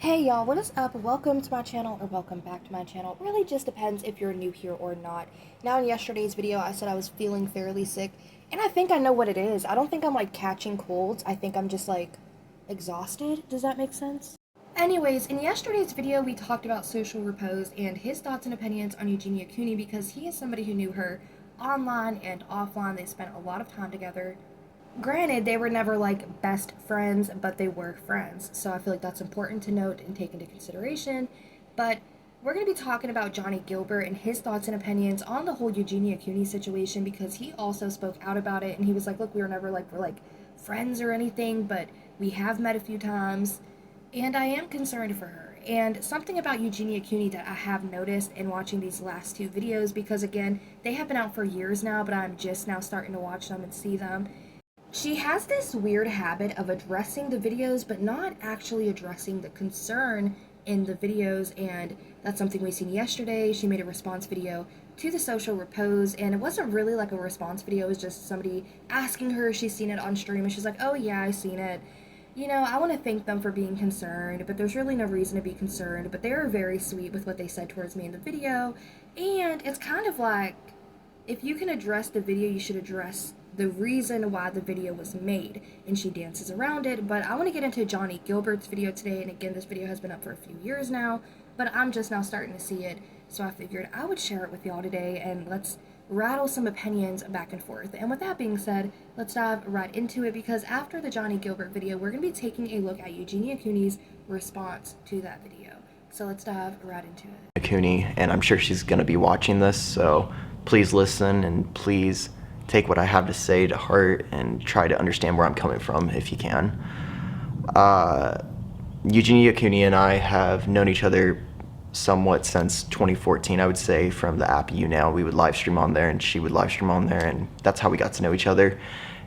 Hey y'all, what is up? Welcome to my channel, or welcome back to my channel. It really just depends if you're new here or not. Now, in yesterday's video, I said I was feeling fairly sick, and I think I know what it is. I don't think I'm like catching colds. I think I'm just like exhausted. Does that make sense? Anyways, in yesterday's video, we talked about social repose and his thoughts and opinions on Eugenia Cooney because he is somebody who knew her online and offline. They spent a lot of time together. Granted, they were never like best friends, but they were friends. So I feel like that's important to note and take into consideration. But we're going to be talking about Johnny Gilbert and his thoughts and opinions on the whole Eugenia Cooney situation because he also spoke out about it and he was like, look, we were never like, we're like friends or anything, but we have met a few times and I am concerned for her. And something about Eugenia Cooney that I have noticed in watching these last two videos, because again, they have been out for years now, but I'm just now starting to watch them and see them. She has this weird habit of addressing the videos, but not actually addressing the concern in the videos, and that's something we seen yesterday. She made a response video to the social repose, and it wasn't really like a response video. It was just somebody asking her if she's seen it on stream, and she's like, oh yeah, I seen it. You know, I want to thank them for being concerned, but there's really no reason to be concerned, but they were very sweet with what they said towards me in the video, and it's kind of like, if you can address the video, you should address the reason why the video was made, and she dances around it. But I want to get into Johnny Gilbert's video today, and again, this video has been up for a few years now, but I'm just now starting to see it, so I figured I would share it with y'all today, and let's rattle some opinions back and forth. And with that being said, let's dive right into it, because after the Johnny Gilbert video, we're going to be taking a look at Eugenia Cooney's response to that video. So let's dive right into it. Cooney, and I'm sure she's going to be watching this, so please listen and please take what I have to say to heart and try to understand where I'm coming from if you can. Eugenia Cooney and I have known each other somewhat since 2014, I would say, from the app YouNow. We would live stream on there and she would live stream on there, and that's how we got to know each other.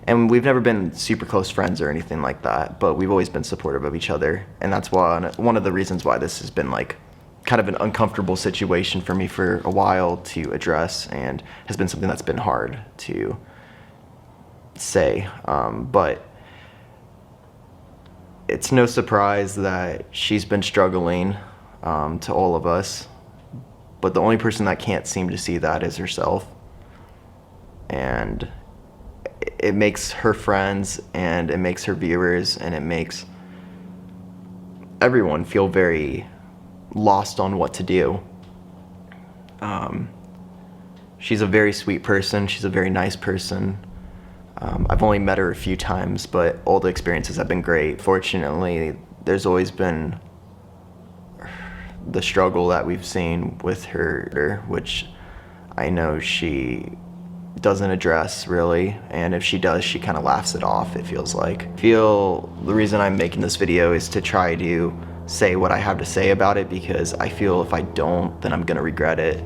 And we've never been super close friends or anything like that, but we've always been supportive of each other. And that's one of the reasons why this has been like kind of an uncomfortable situation for me for a while to address, and has been something that's been hard to say. But it's no surprise that she's been struggling to all of us, but the only person that can't seem to see that is herself. And it makes her friends, and it makes her viewers, and it makes everyone feel very lost on what to do. She's a very sweet person. She's a very nice person. I've only met her a few times, but all the experiences have been great. Fortunately, there's always been the struggle that we've seen with her, which I know she doesn't address really, and if she does, she kind of laughs it off, it feels like. I feel the reason I'm making this video is to try to say what I have to say about it, because I feel if I don't, then I'm gonna regret it,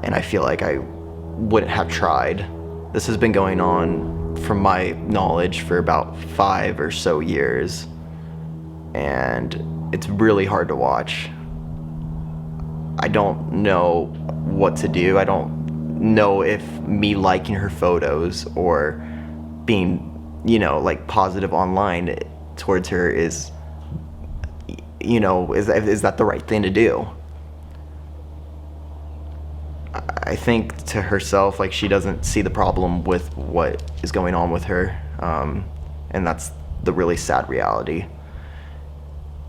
and I feel like I wouldn't have tried. This has been going on, from my knowledge, for about 5 or so years, and it's really hard to watch. I don't know what to do. I don't know if me liking her photos or being, like positive online towards her is that the right thing to do. I think to herself, like, she doesn't see the problem with what is going on with her, and that's the really sad reality.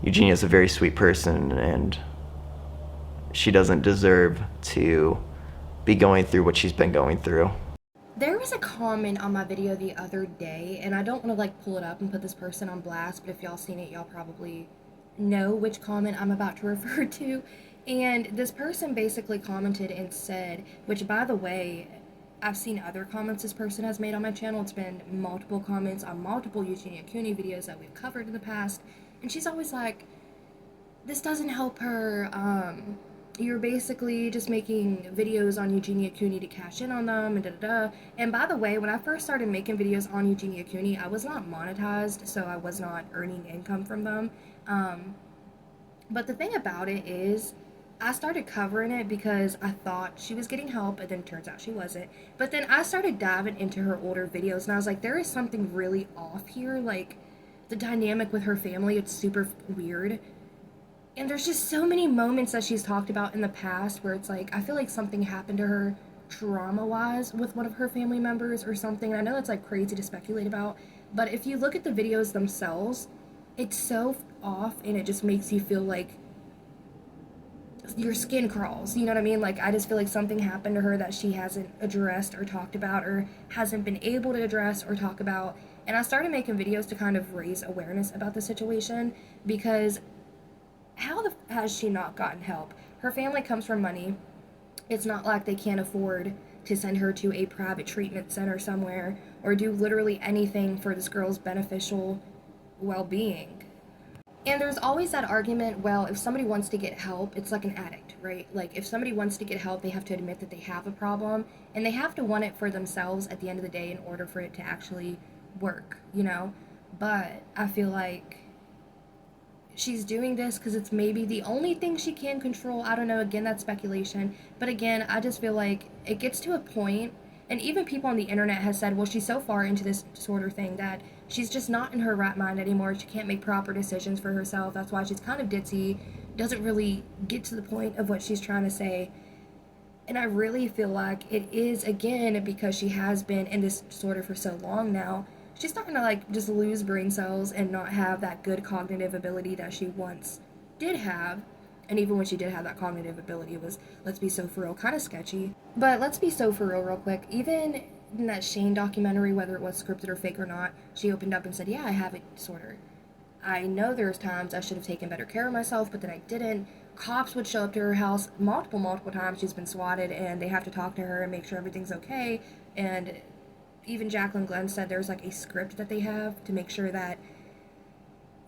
Eugenia is a very sweet person, and she doesn't deserve to be going through what she's been going through. There was a comment on my video the other day, and I don't want to like pull it up and put this person on blast, but if y'all seen it, y'all probably know which comment I'm about to refer to. And this person basically commented and said, which by the way, I've seen other comments this person has made on my channel. It's been multiple comments on multiple Eugenia Cooney videos that we've covered in the past, and she's always like, this doesn't help her, you're basically just making videos on Eugenia Cooney to cash in on them, and da-da-da. And by the way, when I first started making videos on Eugenia Cooney, I was not monetized, so I was not earning income from them. But the thing about it is, I started covering it because I thought she was getting help, and then it turns out she wasn't. But then I started diving into her older videos, and I was like, there is something really off here. Like, the dynamic with her family, it's super weird. And there's just so many moments that she's talked about in the past where it's like, I feel like something happened to her trauma wise with one of her family members or something. I know that's like crazy to speculate about, but if you look at the videos themselves, it's so off and it just makes you feel like your skin crawls. You know what I mean? Like, I just feel like something happened to her that she hasn't addressed or talked about or hasn't been able to address or talk about. And I started making videos to kind of raise awareness about the situation because has she not gotten help? Her family comes from money. It's not like they can't afford to send her to a private treatment center somewhere or do literally anything for this girl's beneficial well being. And there's always that argument, well, if somebody wants to get help, it's like an addict, right? Like, if somebody wants to get help, they have to admit that they have a problem, and they have to want it for themselves at the end of the day in order for it to actually work, you know? But I feel like she's doing this because it's maybe the only thing she can control. I don't know. Again, that's speculation. But again, I just feel like it gets to a point, and even people on the internet has said, well, she's so far into this disorder thing that she's just not in her right mind anymore. She can't make proper decisions for herself. That's why she's kind of ditzy, doesn't really get to the point of what she's trying to say. And I really feel like it is, again, because she has been in this disorder for so long now, she's starting to like just lose brain cells and not have that good cognitive ability that she once did have. And even when she did have that cognitive ability, it was, let's be so for real, kind of sketchy. But let's be so for real, real quick. Even in that Shane documentary, whether it was scripted or fake or not, she opened up and said, yeah, I have a disorder. I know there's times I should have taken better care of myself, but then I didn't. Cops would show up to her house multiple times. She's been swatted, and they have to talk to her and make sure everything's okay. And even Jacqueline Glenn said there's like a script that they have to make sure that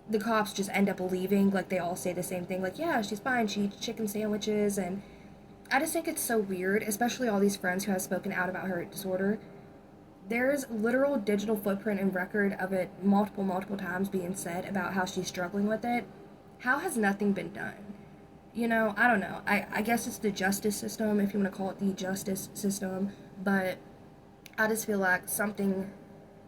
the cops just end up believing, like they all say the same thing, like, yeah, she's fine, she eats chicken sandwiches. And I just think it's so weird, especially all these friends who have spoken out about her disorder. There's literal digital footprint and record of it multiple times being said about how she's struggling with it. How has nothing been done? You know, I don't know. I guess it's the justice system, if you want to call it the justice system, but I just feel like something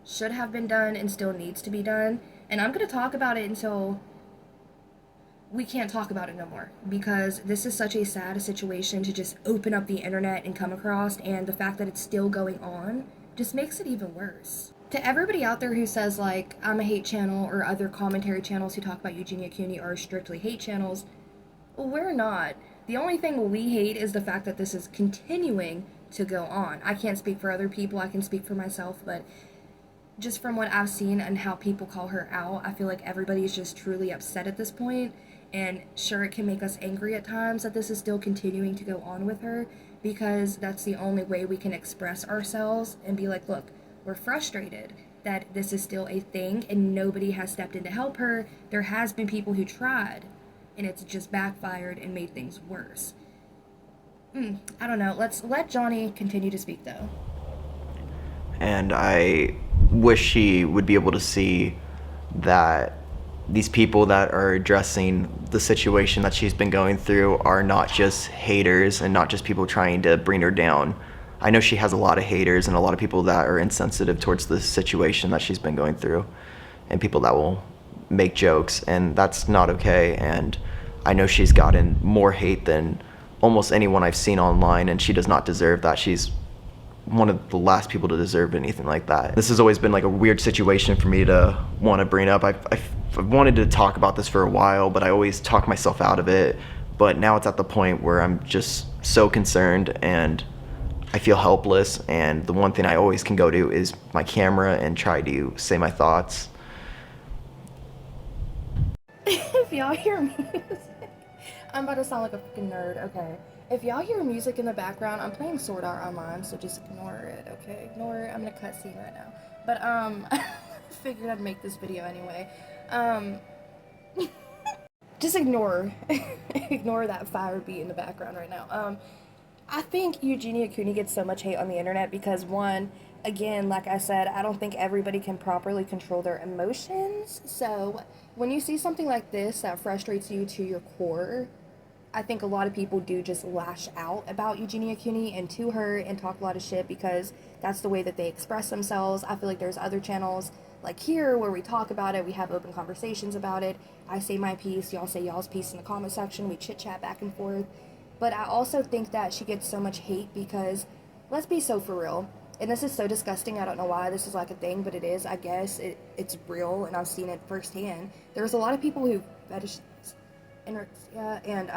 should have been done and still needs to be done. And I'm going to talk about it until we can't talk about it no more because this is such a sad situation to just open up the internet and come across, and the fact that it's still going on just makes it even worse. To everybody out there who says like I'm a hate channel or other commentary channels who talk about Eugenia Cooney are strictly hate channels, well, we're not. The only thing we hate is the fact that this is continuing to go on. I can't speak for other people, I can speak for myself, but just from what I've seen and how people call her out, I feel like everybody's just truly upset at this point. And sure, it can make us angry at times that this is still continuing to go on with her, because that's the only way we can express ourselves and be like, look, we're frustrated that this is still a thing and nobody has stepped in to help her. There has been people who tried, and it's just backfired and made things worse. I don't know. Let's let Johnny continue to speak, though. And I wish she would be able to see that these people that are addressing the situation that she's been going through are not just haters and not just people trying to bring her down. I know she has a lot of haters and a lot of people that are insensitive towards the situation that she's been going through, and people that will make jokes, and that's not okay. And I know she's gotten more hate than almost anyone I've seen online, and she does not deserve that. She's one of the last people to deserve anything like that. This has always been like a weird situation for me to want to bring up. I've wanted to talk about this for a while, but I always talk myself out of it. But now it's at the point where I'm just so concerned and I feel helpless. And the one thing I always can go to is my camera and try to say my thoughts. If y'all hear music, I'm about to sound like a freaking nerd, okay. If y'all hear music in the background, I'm playing Sword Art Online, so just ignore it, okay? Ignore it. I'm in a cutscene right now. But, I figured I'd make this video anyway. Just ignore, ignore that fire beat in the background right now. I think Eugenia Cooney gets so much hate on the internet because, one, again, like I said, I don't think everybody can properly control their emotions. So when you see something like this that frustrates you to your core, I think a lot of people do just lash out about Eugenia Cooney and to her and talk a lot of shit because that's the way that they express themselves. I feel like there's other channels like here where we talk about it, we have open conversations about it. I say my piece, y'all say y'all's piece in the comment section, we chit chat back and forth. But I also think that she gets so much hate because, let's be so for real, and this is so disgusting, I don't know why this is like a thing, but it is, I guess. It's real, and I've seen it firsthand. There's a lot of people who fetish anorexia, and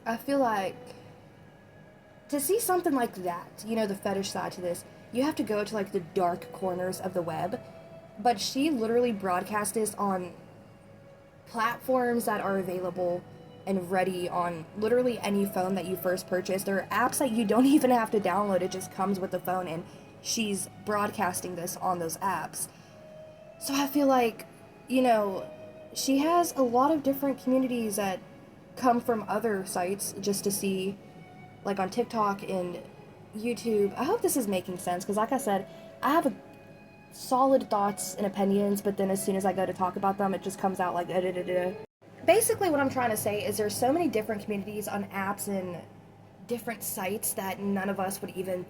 I feel like to see something like that, you know, the fetish side to this, you have to go to like the dark corners of the web. But she literally broadcasts this on platforms that are available and ready on literally any phone that you first purchase. There are apps that you don't even have to download, it just comes with the phone, and she's broadcasting this on those apps. So I feel like, you know, she has a lot of different communities that come from other sites just to see, like on TikTok and YouTube. I hope this is making sense because, like I said, I have solid thoughts and opinions, but then as soon as I go to talk about them, it just comes out like da da da da. Basically, what I'm trying to say is there's so many different communities on apps and different sites that none of us would even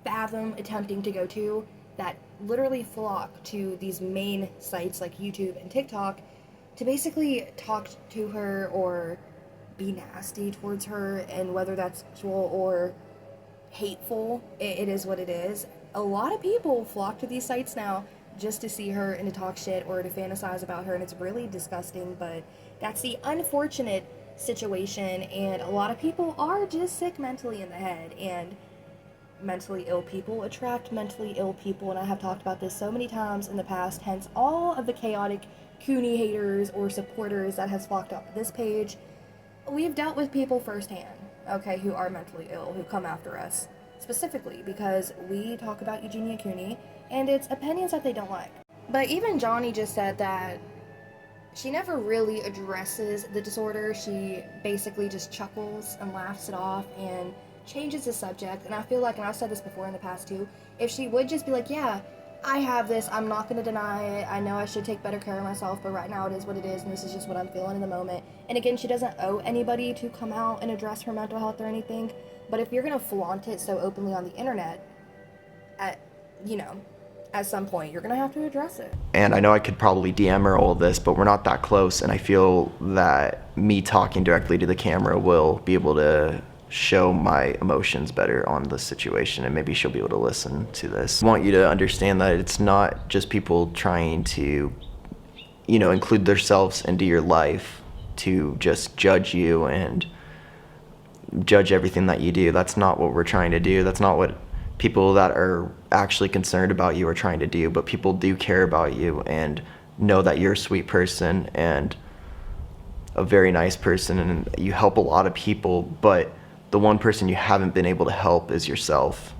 fathom attempting to go to, that literally flock to these main sites like YouTube and TikTok to basically talk to her or be nasty towards her, and whether that's sexual or hateful, it is what it is. A lot of people flock to these sites now just to see her and to talk shit or to fantasize about her, and it's really disgusting, but that's the unfortunate situation, and a lot of people are just sick mentally in the head, and mentally ill people attract mentally ill people, and I have talked about this so many times in the past, hence all of the chaotic Cooney haters or supporters that has flocked up this page. We've dealt with people firsthand, okay, who are mentally ill, who come after us, specifically because we talk about Eugenia Cooney, and it's opinions that they don't like. But even Johnny just said that she never really addresses the disorder. She basically just chuckles and laughs it off and changes the subject. And I feel like, and I've said this before in the past too, if she would just be like, yeah, I have this, I'm not going to deny it, I know I should take better care of myself, but right now it is what it is, and this is just what I'm feeling in the moment. And again, she doesn't owe anybody to come out and address her mental health or anything, but if you're going to flaunt it so openly on the internet, at, you know, at some point you're going to have to address it. And I know I could probably DM her all this, but we're not that close, and I feel that me talking directly to the camera will be able to show my emotions better on the situation, and maybe she'll be able to listen to this. I want you to understand that it's not just people trying to, you know, include themselves into your life to just judge you and judge everything that you do. That's not what we're trying to do. That's not what people that are actually concerned about you are trying to do, but people do care about you and know that you're a sweet person and a very nice person, and you help a lot of people, but the one person you haven't been able to help is yourself.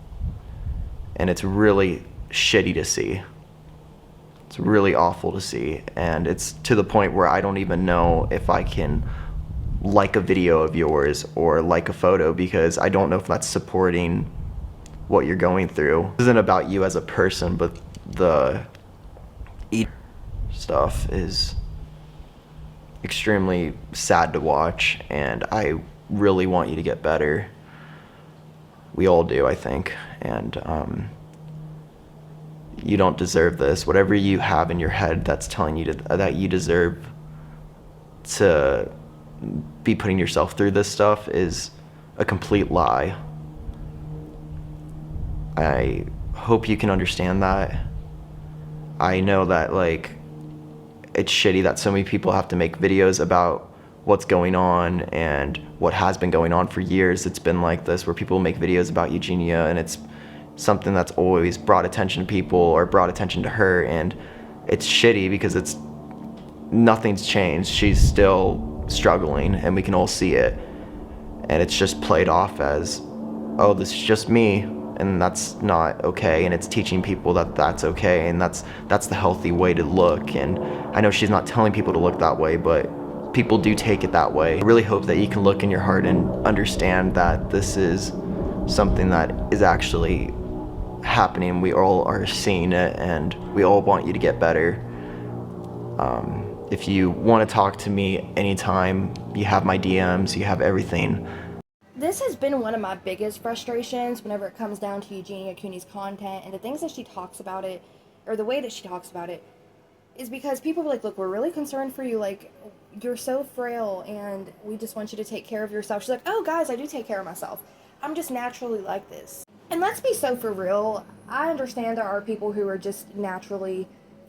And it's really shitty to see. It's really awful to see. And it's to the point where I don't even know if I can like a video of yours or like a photo, because I don't know if that's supporting what you're going through. This isn't about you as a person, but the stuff is extremely sad to watch, and I really want you to get better. We all do, I think, and you don't deserve this. Whatever you have in your head that's telling you that you deserve to be putting yourself through this stuff is a complete lie. I hope you can understand that. I know that, like, it's shitty that so many people have to make videos about what's going on and what has been going on for years. It's been like this, where people make videos about Eugenia, and it's something that's always brought attention to people or brought attention to her, and it's shitty because it's nothing's changed. She's still struggling, and we can all see it, and it's just played off as, oh, this is just me, and that's not okay. And it's teaching people that that's okay, and that's the healthy way to look. And I know she's not telling people to look that way, but people do take it that way. I really hope that you can look in your heart and understand that this is something that is actually happening. We all are seeing it, and we all want you to get better. If you want to talk to me anytime, you have my DMs, you have everything. This has been one of my biggest frustrations whenever it comes down to Eugenia Cooney's content and the things that she talks about it. or the way that she talks about it, is because people are like, look, we're really concerned for you, like, you're so frail and we just want you to take care of yourself. She's like, oh guys, I do take care of myself. I'm just naturally like this. And let's be so for real, I understand there are people who are just naturally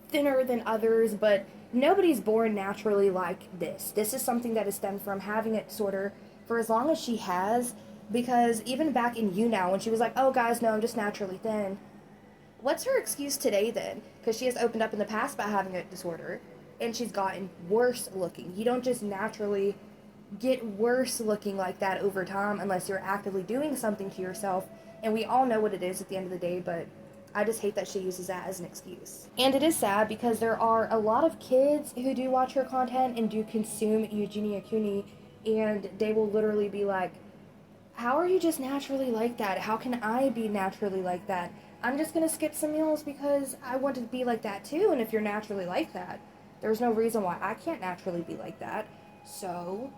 thinner than others, but nobody's born naturally like this. This is something that has stemmed from having a disorder for as long as she has, because even back in You Now, when she was like, oh guys, no, I'm just naturally thin, what's her excuse today then? Because she has opened up in the past about having a disorder, and she's gotten worse looking. You don't just naturally get worse looking like that over time unless you're actively doing something to yourself, and we all know what it is at the end of the day, but I just hate that she uses that as an excuse. And it is sad because there are a lot of kids who do watch her content and do consume Eugenia Cooney, and they will literally be like, how are you just naturally like that? How can I be naturally like that? I'm just gonna skip some meals because I want to be like that too, and if you're naturally like that, there's no reason why I can't naturally be like that. So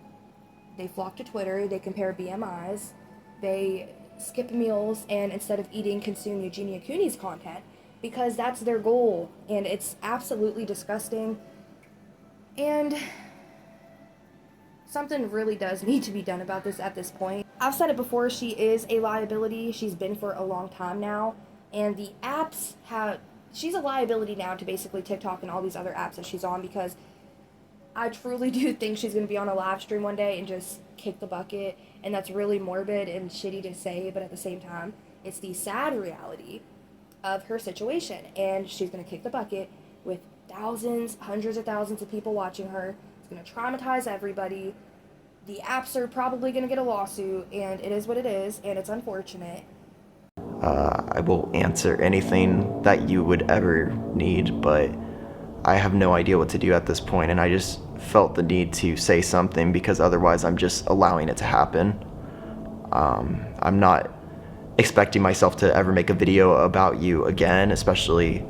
they flock to Twitter, they compare BMIs, they skip meals, and instead of eating, consume Eugenia Cooney's content because that's their goal, and it's absolutely disgusting. And something really does need to be done about this at this point. I've said it before, she is a liability. She's been for a long time now, and the apps have, she's a liability now to basically TikTok and all these other apps that she's on, because I truly do think she's going to be on a live stream one day and just kick the bucket, and that's really morbid and shitty to say, but at the same time, it's the sad reality of her situation, and she's going to kick the bucket with thousands, hundreds of thousands of people watching her. It's going to traumatize everybody. The apps are probably going to get a lawsuit, and it is what it is, and it's unfortunate. I will answer anything that you would ever need, but I have no idea what to do at this point, and I just felt the need to say something because otherwise I'm just allowing it to happen. I'm not expecting myself to ever make a video about you again, especially,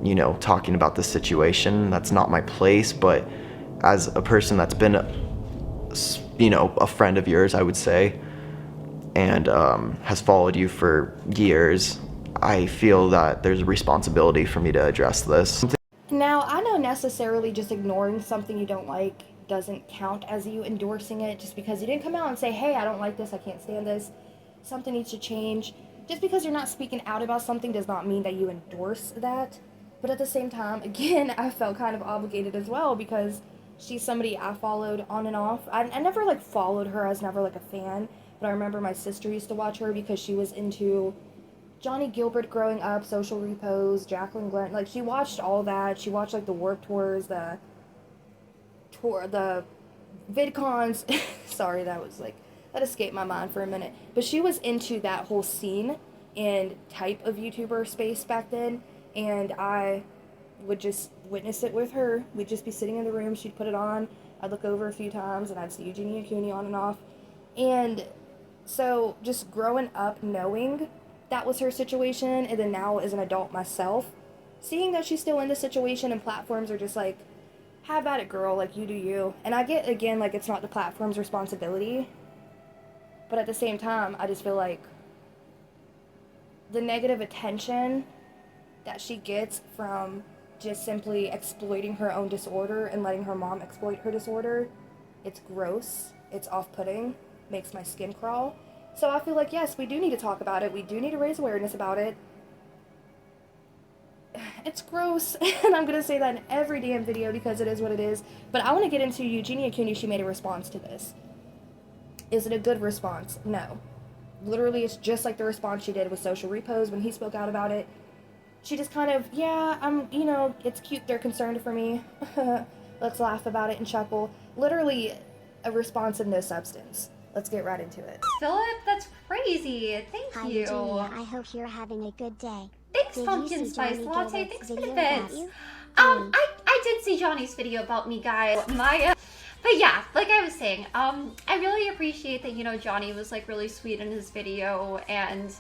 you know, talking about this situation. That's not my place, but as a person that's been, you know, a friend of yours, I would say, and has followed you for years, I feel that there's a responsibility for me to address this. Now, I know necessarily just ignoring something you don't like doesn't count as you endorsing it, just because you didn't come out and say, hey, I don't like this, I can't stand this, something needs to change. Just because you're not speaking out about something does not mean that you endorse that. But at the same time, again, I felt kind of obligated as well, because she's somebody I followed on and off. I never, like, followed her. I was never, like, a fan. But I remember my sister used to watch her because she was into Johnny Gilbert growing up, Social Repos, Jacqueline Glenn. Like, she watched all that. She watched, like, the Warped Tours, the VidCons. Sorry, that escaped my mind for a minute. But she was into that whole scene and type of YouTuber space back then. And I would just witness it with her. We'd just be sitting in the room. She'd put it on. I'd look over a few times, and I'd see Eugenia Cooney on and off. And so just growing up knowing that was her situation, and then now as an adult myself, seeing that she's still in this situation and platforms are just like, have at it, girl, like, you do you. And I get, again, like, it's not the platform's responsibility, but at the same time, I just feel like the negative attention that she gets from just simply exploiting her own disorder and letting her mom exploit her disorder, it's gross, it's off-putting, makes my skin crawl. So I feel like, yes, we do need to talk about it, we do need to raise awareness about it. It's gross, and I'm gonna say that in every damn video because it is what it is, but I want to get into Eugenia Cooney. She made a response to this. Is it a good response? No. Literally, it's just like the response she did with Social Repos when he spoke out about it. She just kind of, yeah, you know, it's cute they're concerned for me. Let's laugh about it and chuckle. Literally a response of no substance. Let's get right into it. Philip, that's crazy. Thank Hi, you. Eugenia. I hope you're having a good day. Thanks, Did Pumpkin you see Spice Johnny Latte. Gilbert's Thanks for the video about bits. you? I did see Johnny's video about me, guys. But yeah, like I was saying, I really appreciate that, you know, Johnny was like really sweet in his video, and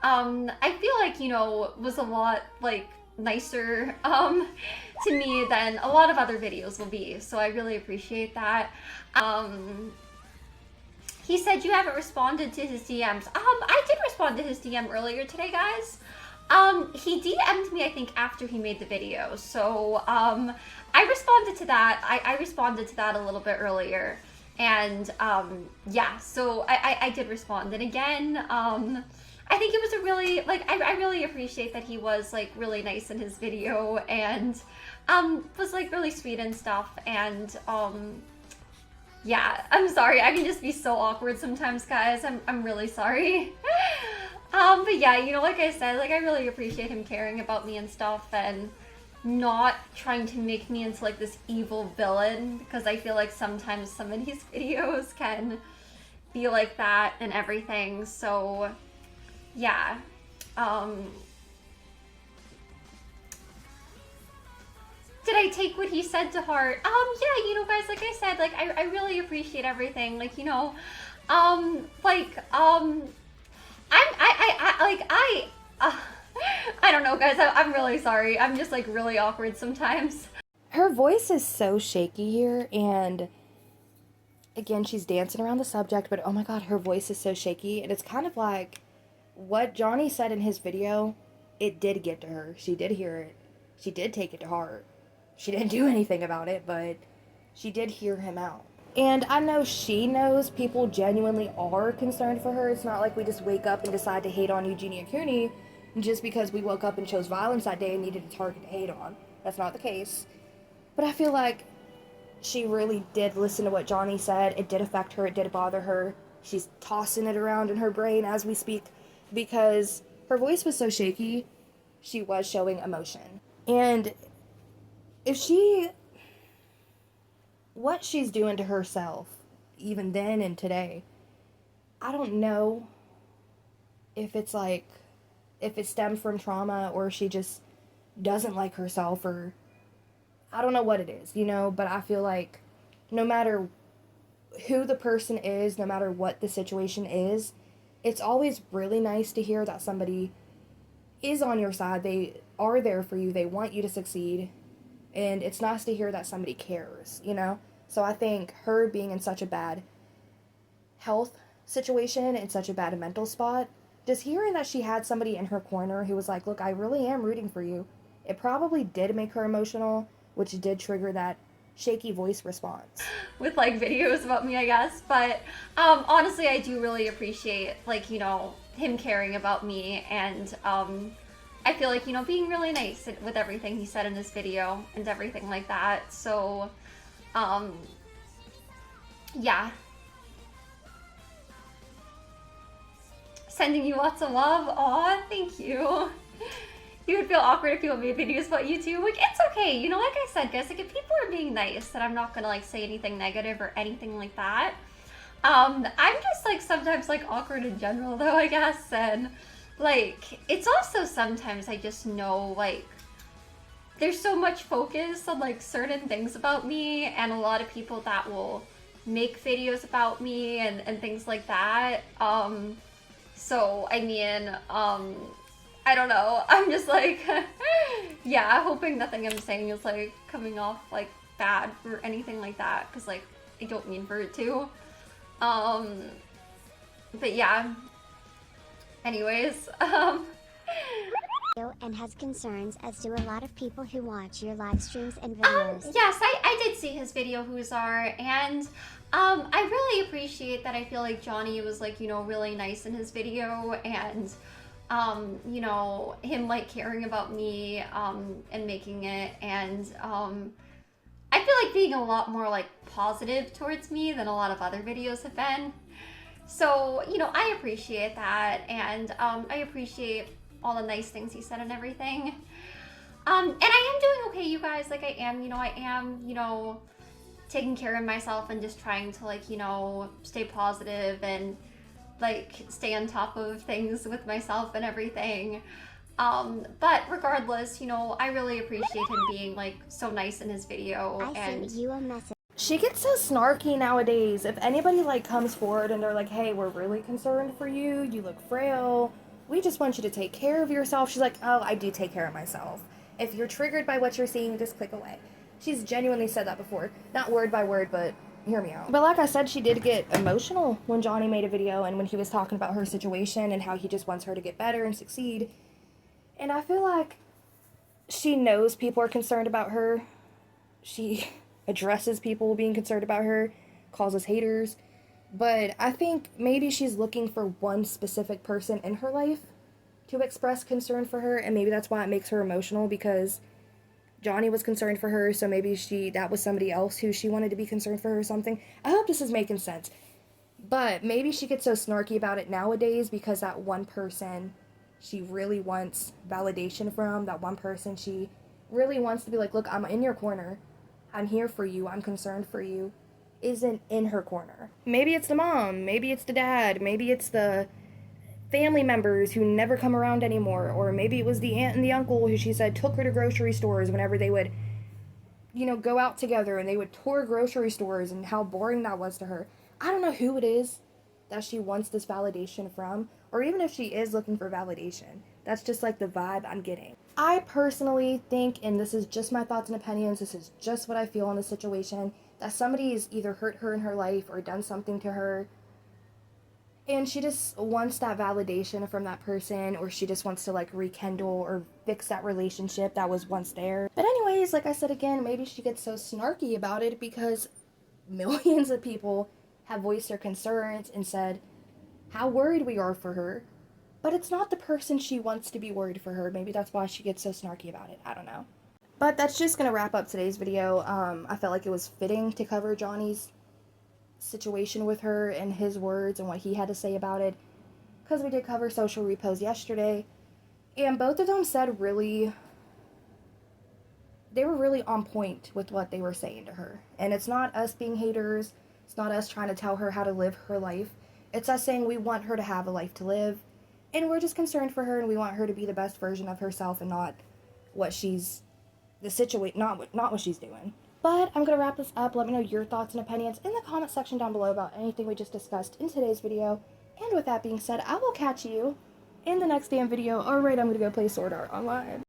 I feel like, you know, was a lot like nicer to me than a lot of other videos will be. So I really appreciate that. He said you haven't responded to his DMs. I did respond to his DM earlier today, guys. He DM'd me, I think, after he made the video. So, I responded to that. I responded to that a little bit earlier. And, yeah, so I did respond. And again, I think it was a really, like, I really appreciate that he was, like, really nice in his video and, was, like, really sweet and stuff. And, yeah, I'm sorry. I can just be so awkward sometimes, guys. I'm really sorry. But yeah, you know, like I said, like, I really appreciate him caring about me and stuff and not trying to make me into, like, this evil villain, because I feel like sometimes some of these videos can be like that and everything. So, yeah. Did I take what he said to heart? Yeah, you know, guys, like I said, like, I really appreciate everything. Like, you know, I don't know, guys. I'm really sorry. I'm just, like, really awkward sometimes. Her voice is so shaky here, and again, she's dancing around the subject, but oh my god, her voice is so shaky, and it's kind of like what Johnny said in his video, it did get to her. She did hear it. She did take it to heart. She didn't do anything about it, but she did hear him out. And I know she knows people genuinely are concerned for her. It's not like we just wake up and decide to hate on Eugenia Cooney just because we woke up and chose violence that day and needed a target to hate on. That's not the case. But I feel like she really did listen to what Johnny said. It did affect her. It did bother her. She's tossing it around in her brain as we speak because her voice was so shaky. She was showing emotion. And if what she's doing to herself, even then and today, I don't know if it's like, if it stems from trauma or she just doesn't like herself, or I don't know what it is, you know, but I feel like no matter who the person is, no matter what the situation is, it's always really nice to hear that somebody is on your side. They are there for you. They want you to succeed. And it's nice to hear that somebody cares, you know? So I think her being in such a bad health situation, in such a bad mental spot, just hearing that she had somebody in her corner who was like, look, I really am rooting for you, it probably did make her emotional, which did trigger that shaky voice response. With, like, videos about me, I guess. But, honestly, I do really appreciate, like, you know, him caring about me, and, I feel like, you know, being really nice with everything he said in this video and everything like that. So, yeah. Sending you lots of love. Aw, thank you. You would feel awkward if people made videos about you too. Like, it's okay. You know, like I said, guys, like, if people are being nice, then I'm not gonna, like, say anything negative or anything like that. I'm just, like, sometimes, like, awkward in general, though, I guess, and like, it's also sometimes I just know, like, there's so much focus on, like, certain things about me, and a lot of people that will make videos about me and things like that. So, I mean, I don't know. I'm just, like, yeah, hoping nothing I'm saying is, like, coming off, like, bad or anything like that, because, like, I don't mean for it to. But yeah. Anyways, And has concerns, as do a lot of people who watch your live streams and videos. yes, I did see his video, Huzar, and I really appreciate that. I feel like Johnny was, like, you know, really nice in his video, and you know, him, like, caring about me and making it, and I feel like being a lot more, like, positive towards me than a lot of other videos have been. So, you know, I appreciate that, and I appreciate all the nice things he said and everything. And I am doing okay, you guys. Like, I am, you know, taking care of myself and just trying to, like, you know, stay positive and, like, stay on top of things with myself and everything. But regardless, you know, I really appreciate him being, like, so nice in his video. I sent you a message. She gets so snarky nowadays. If anybody, like, comes forward and they're like, hey, we're really concerned for you, you look frail, we just want you to take care of yourself, she's like, oh, I do take care of myself. If you're triggered by what you're seeing, just click away. She's genuinely said that before. Not word by word, but hear me out. But like I said, she did get emotional when Johnny made a video and when he was talking about her situation and how he just wants her to get better and succeed. And I feel like she knows people are concerned about her. She addresses people being concerned about her, calls us haters. But I think maybe she's looking for one specific person in her life to express concern for her, and maybe that's why it makes her emotional, because Johnny was concerned for her, so maybe that was somebody else who she wanted to be concerned for her or something. I hope this is making sense. But maybe she gets so snarky about it nowadays because that one person she really wants validation from, that one person she really wants to be like, look, I'm in your corner. I'm here for you. I'm concerned for you, isn't in her corner. Maybe it's the mom. Maybe it's the dad. Maybe it's the family members who never come around anymore. Or maybe it was the aunt and the uncle who she said took her to grocery stores whenever they would, go out together, and they would tour grocery stores, and how boring that was to her. I don't know who it is that she wants this validation from, or even if she is looking for validation. That's just like the vibe I'm getting. I personally think, and this is just my thoughts and opinions, this is just what I feel on the situation, that somebody has either hurt her in her life or done something to her, and she just wants that validation from that person, or she just wants to like rekindle or fix that relationship that was once there. But anyways, like I said again, maybe she gets so snarky about it because millions of people have voiced their concerns and said how worried we are for her. But it's not the person she wants to be worried for her. Maybe that's why she gets so snarky about it. I don't know. But that's just going to wrap up today's video. I felt like it was fitting to cover Johnny's situation with her and his words and what he had to say about it, because we did cover social repos yesterday, and both of them said they were really on point with what they were saying to her. And it's not us being haters, it's not us trying to tell her how to live her life, it's us saying we want her to have a life to live, and we're just concerned for her, and we want her to be the best version of herself and not what she's not what she's doing. But I'm going to wrap this up. Let me know your thoughts and opinions in the comment section down below about anything we just discussed in today's video. And with that being said, I will catch you in the next damn video. Alright, I'm going to go play Sword Art Online.